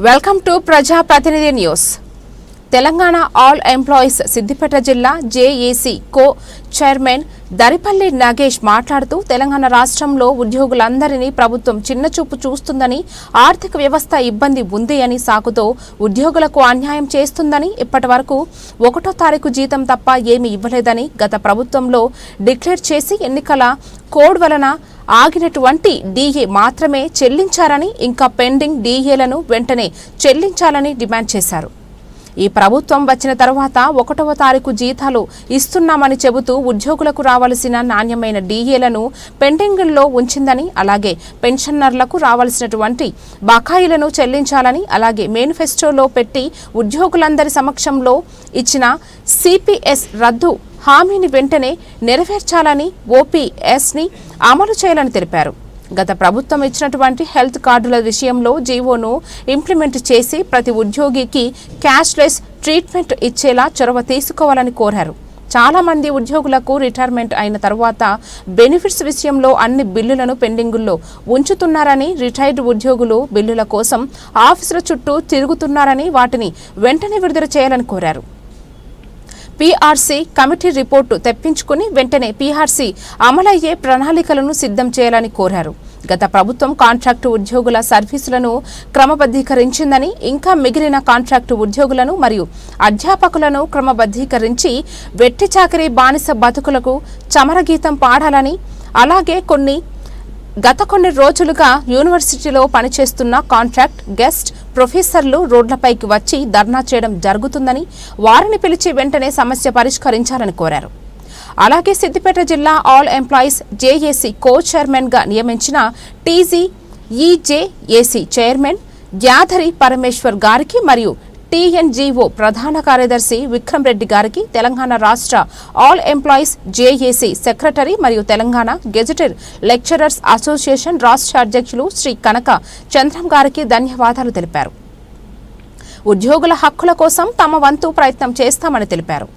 Welcome to Praja Pratinidhi news. Telangana all employees Siddipet జిల్లా JAC co chairman Daripalli Nagesh మాట్లాడుతూ తెలంగాణ రాష్ట్రంలో ఉద్యోగులందరినీ ప్రభుత్వం చిన్నచూపు చూస్తుందని, ఆర్థిక వ్యవస్థ ఇబ్బంది ఉంది అని సాకుతో ఉద్యోగులకు అన్యాయం చేస్తుందని, ఇప్పటివరకు 1వ తారీఖు జీతం తప్ప ఏమీ ఇవ్వలేదని, గత ప్రభుత్వంలో డిక్లేర్ చేసి ఎన్నికల కోడ్ వలన ఆగినటువంటి డీఏ మాత్రమే చెల్లించారని, ఇంకా పెండింగ్ డీఏలను వెంటనే చెల్లించాలని డిమాండ్ చేశారు. ఈ ప్రభుత్వం వచ్చిన తర్వాత 1వ తారీఖు జీతాలు ఇస్తున్నామని చెబుతూ ఉద్యోగులకు రావాల్సిన నాణ్యమైన డీఏలను పెండింగ్లో ఉంచిందని, అలాగే పెన్షనర్లకు రావాల్సినటువంటి బకాయిలను చెల్లించాలని, అలాగే మేనిఫెస్టోలో పెట్టి ఉద్యోగులందరి సమక్షంలో ఇచ్చిన సిపిఎస్ రద్దు హామీని వెంటనే నెరవేర్చాలని, ఓపీఎస్ని అమలు చేయాలని తెలిపారు. గత ప్రభుత్వం ఇచ్చినటువంటి హెల్త్ కార్డుల విషయంలో జీవోను ఇంప్లిమెంట్ చేసి ప్రతి ఉద్యోగికి క్యాష్లెస్ ట్రీట్మెంట్ ఇచ్చేలా చొరవ తీసుకోవాలని కోరారు. చాలా మంది ఉద్యోగులకు రిటైర్మెంట్ అయిన తర్వాత బెనిఫిట్స్ విషయంలో అన్ని బిల్లులను పెండింగుల్లో ఉంచుతున్నారని, రిటైర్డ్ ఉద్యోగులు బిల్లుల కోసం ఆఫీసుల చుట్టూ తిరుగుతున్నారని, వాటిని వెంటనే విడుదల చేయాలని కోరారు. పీఆర్సీ కమిటీ రిపోర్టు తెప్పించుకుని వెంటనే పీఆర్సీ అమలయ్యే ప్రణాళికలను సిద్ధం చేయాలని కోరారు. గత ప్రభుత్వం కాంట్రాక్టు ఉద్యోగుల సర్వీసులను క్రమబద్ధీకరించిందని, ఇంకా మిగిలిన కాంట్రాక్టు ఉద్యోగులను మరియు అధ్యాపకులను క్రమబద్ధీకరించి వెట్టి చాకరీ బానిస బతుకులకు చమరగీతం పాడాలని, అలాగే గత కొన్ని రోజులుగా యూనివర్సిటీలో పనిచేస్తున్న కాంట్రాక్ట్ గెస్ట్ ప్రొఫెసర్లు రోడ్లపైకి వచ్చి ధర్నా చేయడం జరుగుతుందని, వారిని పిలిచి వెంటనే సమస్య పరిష్కరించాలని కోరారు. అలాగే సిద్దిపేట జిల్లా all employees JAC co chairman గా నియమించిన టీజీఈజేఏసీ చైర్మన్ గ్యాధరి పరమేశ్వర్ గారికి మరియు టీఎన్జీఓ ప్రధాన కార్యదర్శి విక్రమ్ రెడ్డి గారికి, తెలంగాణ రాష్ట్ర ఆల్ ఎంప్లాయీస్ జేఏసీ సెక్రటరీ మరియు తెలంగాణ గెజెటెడ్ లెక్చరర్స్ అసోసియేషన్ రాష్ట్ర అధ్యక్షులు శ్రీ కనక చంద్రం గారికి ధన్యవాదాలు తెలిపారు. ఉద్యోగుల హక్కుల కోసం తమ వంతు ప్రయత్నం చేస్తామని తెలిపారు.